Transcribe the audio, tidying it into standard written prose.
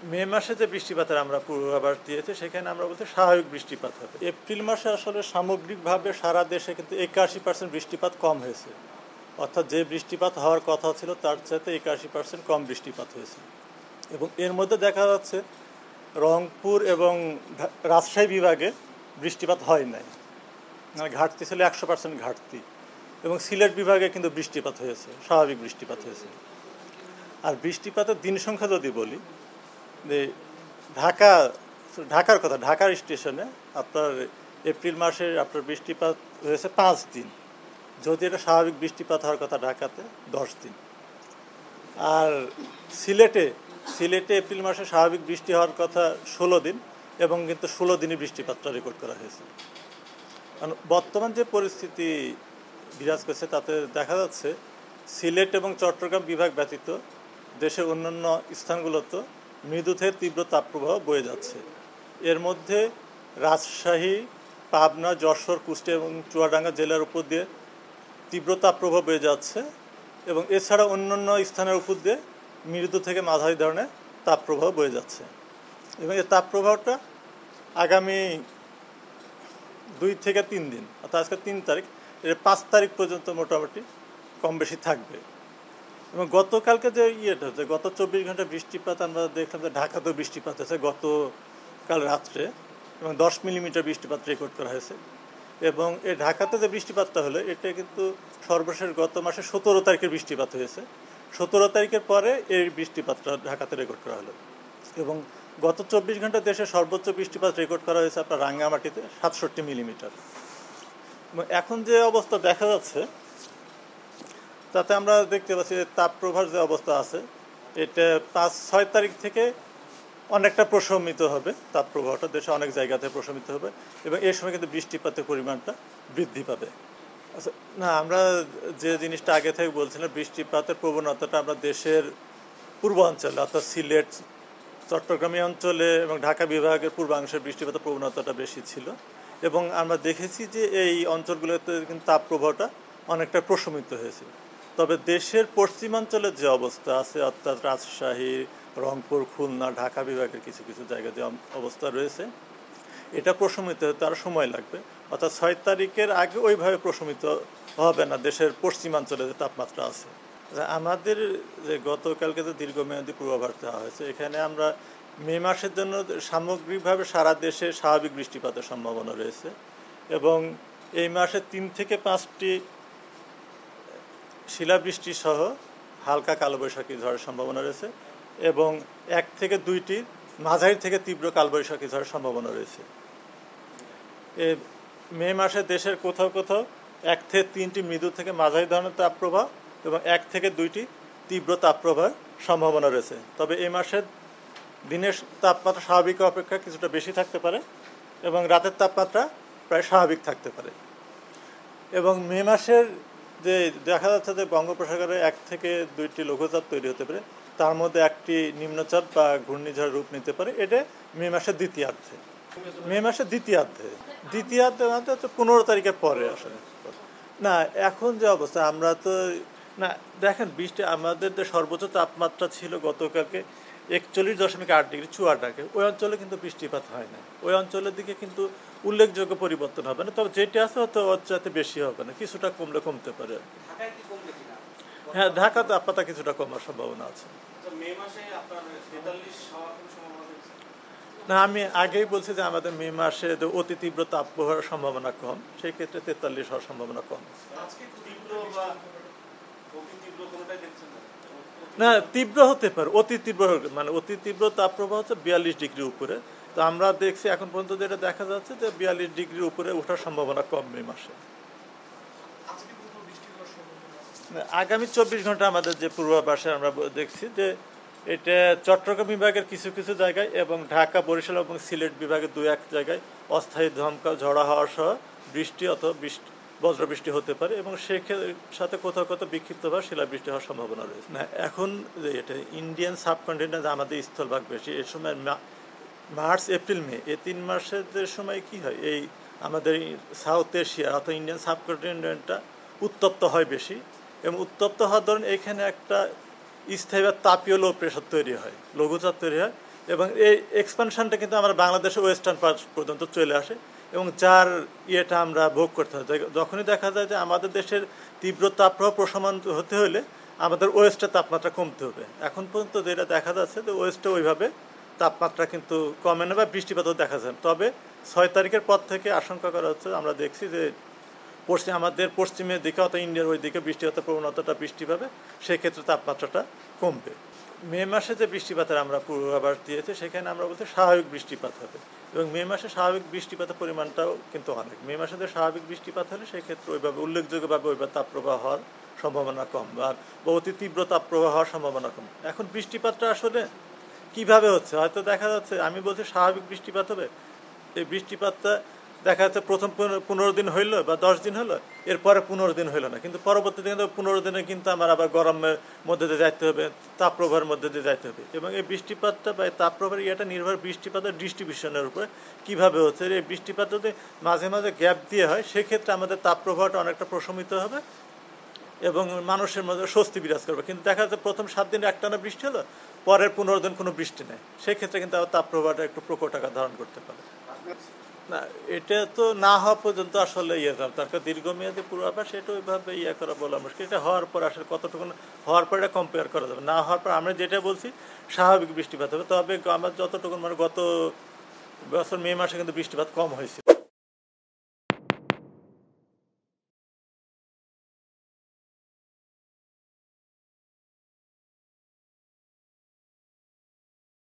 মে মাসে যে বৃষ্টিপাতের আমরা পূর্বাভাস দিয়েছি সেখানে আমরা বলতে স্বাভাবিক বৃষ্টিপাত হবে। এপ্রিল মাসে আসলে সামগ্রিকভাবে সারা দেশে কিন্তু 81% বৃষ্টিপাত কম হয়েছে, অর্থাৎ যে বৃষ্টিপাত হওয়ার কথা ছিল তার চাইতে 81% কম বৃষ্টিপাত হয়েছে। এবং এর মধ্যে দেখা যাচ্ছে রংপুর এবং রাজশাহী বিভাগে বৃষ্টিপাত হয় নাই, মানে ঘাটতি ছিল 100% ঘাটতি। এবং সিলেট বিভাগে কিন্তু বৃষ্টিপাত হয়েছে, স্বাভাবিক বৃষ্টিপাত হয়েছে। আর বৃষ্টিপাতের দিন সংখ্যা যদি বলি, যে ঢাকার কথা, ঢাকার স্টেশনে আপনার এপ্রিল মাসে আপনার বৃষ্টিপাত হয়েছে 5 দিন, যদি এটা স্বাভাবিক বৃষ্টিপাত হওয়ার কথা ঢাকাতে 10 দিন। আর সিলেটে এপ্রিল মাসে স্বাভাবিক বৃষ্টি হওয়ার কথা 16 দিন, এবং কিন্তু 16 দিনই বৃষ্টিপাতটা রেকর্ড করা হয়েছে। কারণ বর্তমান যে পরিস্থিতি বিরাজ করছে তাতে দেখা যাচ্ছে সিলেট এবং চট্টগ্রাম বিভাগ ব্যতীত দেশের অন্যান্য স্থানগুলোতে মৃদু থেকে তীব্র তাপপ্রবাহ বয়ে যাচ্ছে। এর মধ্যে রাজশাহী, পাবনা, যশোর, কুষ্টিয়া এবং চুয়াডাঙ্গা জেলার উপর দিয়ে তীব্র তাপপ্রবাহ বয়ে যাচ্ছে, এবং এছাড়া অন্যান্য স্থানের উপর দিয়ে মৃদু থেকে মাঝারি ধরনের তাপপ্রবাহ বয়ে যাচ্ছে। এবং এই তাপপ্রবাহটা আগামী 2 থেকে 3 দিন, অর্থাৎ আজকে 3 তারিখ, এর 5 তারিখ পর্যন্ত মোটামুটি কম বেশি থাকবে। এবং গতকালকে যে হচ্ছে, গত 24 ঘন্টা বৃষ্টিপাত আমরা দেখলাম যে ঢাকাতেও বৃষ্টিপাত হয়েছে গতকাল রাত্রে, এবং 10 মিলিমিটার বৃষ্টিপাত রেকর্ড করা হয়েছে। এবং এই ঢাকাতে যে বৃষ্টিপাতটা হলো এটা কিন্তু সর্বশেষ গত মাসে 17 তারিখের বৃষ্টিপাত হয়েছে। 17 তারিখের পরে এই বৃষ্টিপাতটা ঢাকাতে রেকর্ড করা হলো। এবং গত 24 ঘন্টা দেশে সর্বোচ্চ বৃষ্টিপাত রেকর্ড করা হয়েছে আপনার রাঙ্গামাটিতে 67 মিলিমিটার। এখন যে অবস্থা দেখা যাচ্ছে তাতে আমরা দেখতে পাচ্ছি তাপপ্রবাহের যে অবস্থা আছে এটা 5-6 তারিখ থেকে অনেকটা প্রশমিত হবে, তাপপ্রবাহটা দেশে অনেক জায়গাতে প্রশমিত হবে, এবং এর সময় কিন্তু বৃষ্টিপাতের পরিমাণটা বৃদ্ধি পাবে। আচ্ছা, না, আমরা যে জিনিসটা আগে থেকে বলছিলাম, বৃষ্টিপাতের প্রবণতাটা আমরা দেশের পূর্বাঞ্চলে অর্থাৎ সিলেট, চট্টগ্রামী অঞ্চলে এবং ঢাকা বিভাগের পূর্বাংশের বৃষ্টিপাতের প্রবণতাটা বেশি ছিল। এবং আমরা দেখেছি যে এই অঞ্চলগুলোতে কিন্তু তাপপ্রবাহটা অনেকটা প্রশমিত হয়েছে। তবে দেশের পশ্চিমাঞ্চলের যে অবস্থা আছে, অর্থাৎ রাজশাহী, রংপুর, খুলনা, ঢাকা বিভাগের কিছু কিছু জায়গায় যে অবস্থা রয়েছে, এটা প্রশমিত হতে আরও সময় লাগবে। অর্থাৎ 6 তারিখের আগে ওইভাবে প্রশমিত হবে না দেশের পশ্চিমাঞ্চলে যে তাপমাত্রা আছে। আমাদের যে গতকালকে যে দীর্ঘমেয়াদী পূর্বাভাস দেওয়া হয়েছে, এখানে আমরা মে মাসের জন্য সামগ্রিকভাবে সারা দেশে স্বাভাবিক বৃষ্টিপাতের সম্ভাবনা রয়েছে। এবং এই মাসে 3 থেকে 5টি শিলাবৃষ্টি সহ হালকা কালবৈশাখী ঝড়ের সম্ভাবনা রয়েছে, এবং 1 থেকে 2টি মাঝারি থেকে তীব্র কালবৈশাখী ঝড়ের সম্ভাবনা রয়েছে। মে মাসে দেশের কোথাও কোথাও 1 থেকে 3টি মৃদু থেকে মাঝারি ধরনের তাপপ্রবাহ এবং 1 থেকে 2টি তীব্র তাপপ্রবাহের সম্ভাবনা রয়েছে। তবে এই মাসের দিনের তাপমাত্রা স্বাভাবিক অপেক্ষা কিছুটা বেশি থাকতে পারে, এবং রাতের তাপমাত্রা প্রায় স্বাভাবিক থাকতে পারে। এবং মে মাসের যে দেখা যাচ্ছে যে বঙ্গোপসাগরে 1 থেকে 2টি লঘুচাপ তৈরি হতে পারে, তার মধ্যে একটি নিম্নচাপ বা ঘূর্ণিঝড় রূপ নিতে পারে। এটা মে মাসের দ্বিতীয়ার্ধে মানে হচ্ছে 15 তারিখের পরে আসলে। না, এখন যে অবস্থা আমরা তো না, দেখেন বৃষ্টি আমাদের যে সর্বোচ্চ তাপমাত্রা ছিল গতকালকে 41.8 ডিগ্রি চুয়াডাঙ্গায়, ওই অঞ্চলে কিন্তু বৃষ্টিপাত হয় না। ওই অঞ্চলের দিকে কিন্তু উল্লেখযোগ্য পরিবর্তন হবে না, তবে যেটা আছে হয়তো ওর চাইতে বেশি হবে না, কিছুটা কমতে পারে। হ্যাঁ, ঢাকা তাপমাত্রা কিছুটা কমার সম্ভাবনা আছে। না, আমি আগেই বলছি যে আমাদের মে মাসে অতি তীব্র তাপপ্রবাহের সম্ভাবনা কম, সেই ক্ষেত্রে 43 হওয়ার সম্ভাবনা কম। না, তীব্র হতে পারে, অতি তীব্র তাপপ্রবাহ হচ্ছে 42 ডিগ্রি উপরে। তো আমরা দেখছি এখন পর্যন্ত যেটা দেখা যাচ্ছে যে 42 ডিগ্রি উপরে ওঠার সম্ভাবনা কম মে মাসে। আগামী 24 ঘন্টা আমাদের যে পূর্বাভাসে আমরা দেখছি যে এটা চট্টগ্রাম বিভাগের কিছু কিছু জায়গায় এবং ঢাকা, বরিশাল এবং সিলেট বিভাগের 2-1 জায়গায় অস্থায়ী ধমকা, ঝড়া হওয়া সহ বৃষ্টি অথবা বজ্রবৃষ্টি হতে পারে, এবং সেই সাথে কোথাও কোথাও বিক্ষিপ্তভাবে শিলাবৃষ্টি হওয়ার সম্ভাবনা রয়েছে। না, এখন এটা ইন্ডিয়ান সাবকন্টিনেন্ট আমাদের স্থলভাগ বেশি, এর সময় মার্চ, এপ্রিল, মে এই 3 মাসের যে সময় কি হয়, এই আমাদের সাউথ এশিয়া অর্থাৎ ইন্ডিয়ান সাবকন্টিনেন্টটা উত্তপ্ত হয় বেশি, এবং উত্তপ্ত হওয়ার ধরুন এখানে একটা স্থায়ী বা তাপীয় লো প্রেশার তৈরি হয়, লঘুচাপ তৈরি হয়, এবং এই এক্সপানশনটা কিন্তু আমরা বাংলাদেশের ওয়েস্টার্ন পার্ট পর্যন্ত চলে আসে এবং যার ইয়েটা আমরা ভোগ করতে হয়। যখনই দেখা যায় যে আমাদের দেশের তীব্র তাপপ্রবাহ প্রশমন হতে হলে আমাদের ওয়েস্টের তাপমাত্রা কমতে হবে। এখন পর্যন্ত যেটা দেখা যাচ্ছে যে ওয়েস্টে ওইভাবে তাপমাত্রা কিন্তু কমে না বা বৃষ্টিপাতও দেখা যায়। তবে 6 তারিখের পর থেকে আশঙ্কা করা হচ্ছে, আমরা দেখছি যে আমাদের পশ্চিমের দিকে অর্থাৎ ইন্ডিয়ার ওই দিকে বৃষ্টিপাতের প্রবণতাটা বৃষ্টি পাবে, সেক্ষেত্রে তাপমাত্রাটা কমবে। মে মাসে যে বৃষ্টিপাতের আমরা পূর্বাভাস দিয়েছি সেখানে আমরা বলছি স্বাভাবিক বৃষ্টিপাত হবে এবং মে মাসে স্বাভাবিক বৃষ্টিপাতের পরিমাণটাও কিন্তু অনেক। মে মাসে যে স্বাভাবিক বৃষ্টিপাত হলে সেক্ষেত্রে ওইভাবে উল্লেখযোগ্যভাবে ওইভাবে তাপপ্রবাহ হওয়ার সম্ভাবনা কম আর অতি তীব্র তাপপ্রবাহ হওয়ার সম্ভাবনা কম। এখন বৃষ্টিপাতটা আসলে কিভাবে হচ্ছে, হয়তো দেখা যাচ্ছে আমি বলছি স্বাভাবিক বৃষ্টিপাত হবে, এই বৃষ্টিপাতটা দেখা যাচ্ছে প্রথম 15 দিন হইলো বা 10 দিন হলো, এরপরে 15 দিন হইলো না, কিন্তু পরবর্তীতে কিন্তু 15 দিনে কিন্তু আমার আবার গরমের মধ্যে দিয়ে যাইতে হবে, তাপপ্রবাহের মধ্যে দিয়ে যাইতে হবে। এবং এই বৃষ্টিপাতটা বা তাপপ্রবাহের ইয়েটা নির্ভর বৃষ্টিপাতের ডিস্ট্রিবিউশনের উপরে কীভাবে হচ্ছে। এই বৃষ্টিপাত যদি মাঝে মাঝে গ্যাপ দিয়ে হয় সেক্ষেত্রে আমাদের তাপপ্রবাহটা অনেকটা প্রশমিত হবে এবং মানুষের মধ্যে স্বস্তি বিরাজ করবে। কিন্তু দেখা যাচ্ছে প্রথম 7 দিন একটানা বৃষ্টি হলো, পরের 15 দিন কোনো বৃষ্টি নেই, সেক্ষেত্রে কিন্তু আবার তাপপ্রবাহটা একটু প্রকট আকার ধারণ করতে পারে। না, এটা তো না হওয়া পর্যন্ত আসলে তার দীর্ঘমেয়াদী পূর্বাভাস সেটা ওইভাবে করা বলা মুশকিল। এটা হওয়ার পর আসলে কতটুকু হওয়ার পর এটা কম্পেয়ার করা যাবে। না হওয়ার পর আমরা যেটা বলছি স্বাভাবিক বৃষ্টিপাত হবে, তবে আমার যতটুকু মানে গত বছর মে মাসে কিন্তু বৃষ্টিপাত কম হয়েছে।